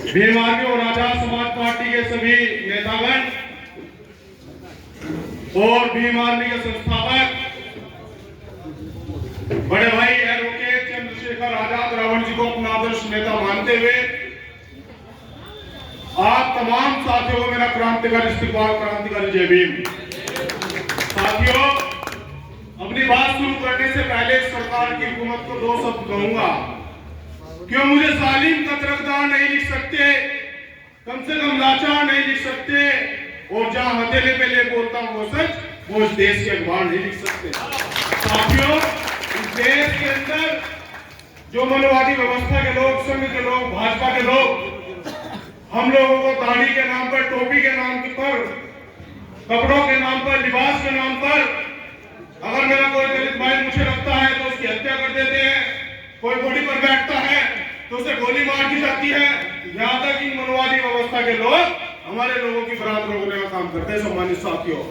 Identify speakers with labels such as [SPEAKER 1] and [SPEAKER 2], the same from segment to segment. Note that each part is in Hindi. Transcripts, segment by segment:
[SPEAKER 1] भीम आर्मी और आजाद समाज पार्टी के सभी नेतागण और भीम आर्मी के संस्थापक बड़े भाई एडवोकेट चंद्रशेखर आजाद रावण जी को अपना आदर्श नेता मानते हुए आप तमाम साथियों को मेरा क्रांतिकारी इस्तीफा, क्रांतिकारी जय भीम। साथियों, अपनी बात शुरू करने से पहले सरकार की हुकूमत को दो शब्द कहूंगा। क्यों मुझे जालिम का तरफदार नहीं लिख सकते, कम से कम लाचार नहीं लिख सकते, और जहां हथेले पे ले बोलता हूं वो सच, वो इस देश के अखबार नहीं लिख सकते। साथियों, इस देश के अंदर जो मनोवादी व्यवस्था के लोग, संघ के लोग, भाजपा के लोग हम लोगों को दाढ़ी के नाम पर, टोपी के नाम पर, कपड़ों के नाम पर, लिबास के नाम पर, अगर मेरा कोई दलित भाई मुझे लगता है तो उसकी हत्या कर देते हैं, कोई गोली पर बैठता है तो उसे गोली मार दी जाती है। यहाँ तक इन मनोवादी व्यवस्था के लोग हमारे लोगों की बरात रोकने का काम करते हैं। सम्मानित साथियों,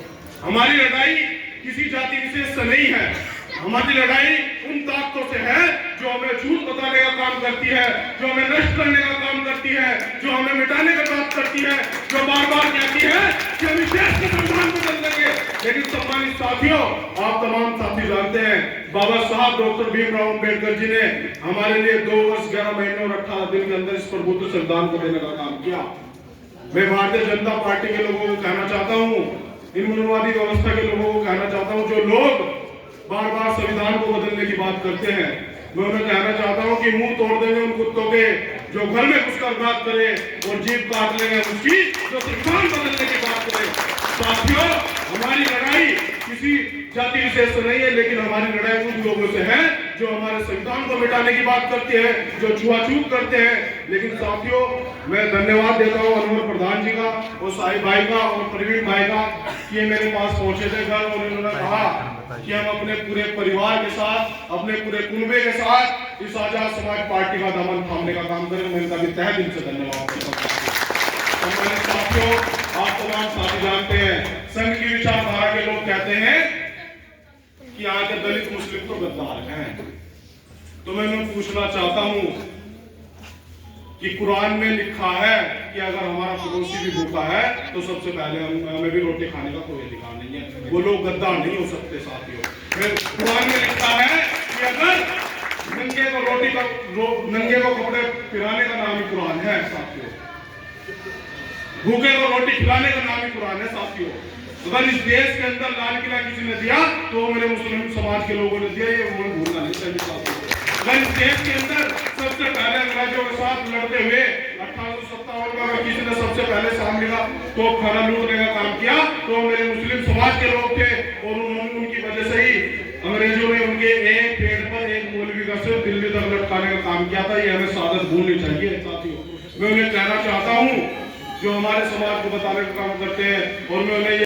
[SPEAKER 1] हमारी लड़ाई किसी जाति विशेष से नहीं है, हमारी लड़ाई उन ताकतों से है जो हमें झूठ बताने का काम करती है, जो हमें नष्ट करने का काम करती है, जो हमें मिटाने का काम करती है, जो बार बार कहती है कि हम इस देश के संविधान को बदल देंगे। लेकिन सम्मानित साथियों, आप तमाम साथी जानते हैं बाबा साहब डॉक्टर भीमराव अम्बेडकर जी ने हमारे लिए 2 वर्ष 11 महीने और 18 दिन के अंदर इस प्रभुत्व संविधान को देने का काम किया। मैं भारतीय जनता पार्टी के लोगों को कहना चाहता हूँ, इन मनोवादी व्यवस्था के लोगों को कहना चाहता हूँ, जो लोग बार बार संविधान को बदलने की बात करते हैं, मैं उन्हें कहना चाहता हूं कि मुंह तोड़ देंगे उन कुत्तों के जो घर में घुसकर बात करे और जीभ काट लेंगे उसकी जो संविधान बदलने की बात करे। साथियों, हमारी लड़ाई किसी जाति विशेष से नहीं है, लेकिन हमारी लड़ाई उन लोगों से है जो हमारे संविधान को मिटाने की बात करते हैं, जो छुआछूत करते हैं। लेकिन साथियों, मैं धन्यवाद देता हूँ अनवर प्रधान जी का और साहिब भाई का और प्रवीण भाई का कि ये मेरे पास पहुंचे थे घर और इन्होंने कहा कि हम अपने पूरे परिवार के साथ, अपने पूरे कुनबे के साथ इस आजाद समाज पार्टी का दामन थामने का काम करें। मैं इनका भी तहे दिल से धन्यवाद करता हूं। साथियों, आप तमाम साथी जानते हैं, संघ की विचारधारा के लोग कहते हैं कि यहाँ के दलित मुस्लिम तो गद्दार हैं। तो मैं पूछना चाहता हूं कि कुरान में लिखा है कि अगर हमारा पड़ोसी भी भूखा है तो सबसे पहले हमें भी रोटी खाने का कोई अधिकार नहीं है। वो लोग गद्दार नहीं हो सकते। साथियों, कुरान में लिखा है कि अगर नंगे को कपड़े पिराने का नाम ही कुरान है। साथियों, भूखे को रोटी खिलाने का नाम ही कुरान है। साथियों, अगर इस देश के अंदर लाल किला किसी ने दिया तो मेरे मुस्लिम समाज के लोगों ने दिया, ये भूलना नहीं चाहिए। साथियों, अगर इस देश के अंदर सबसे पहले अंग्रेजों के साथ लड़ते हुए 1857 में किसी ने सबसे पहले सामने का तो खाना लूटने का काम किया तो मेरे मुस्लिम समाज के लोग थे, और उनकी वजह से ही अंग्रेजों ने उनके एक पेड़ पर एक मौलवी का सिर दिल्ली तक लटकाने का काम किया था। ये हमें सादत भूलनी चाहिए। साथियों, मैं उन्हें कहना चाहता हूँ जो हमारे समाज को बताने का काम करते हैं, और मैं उन्हें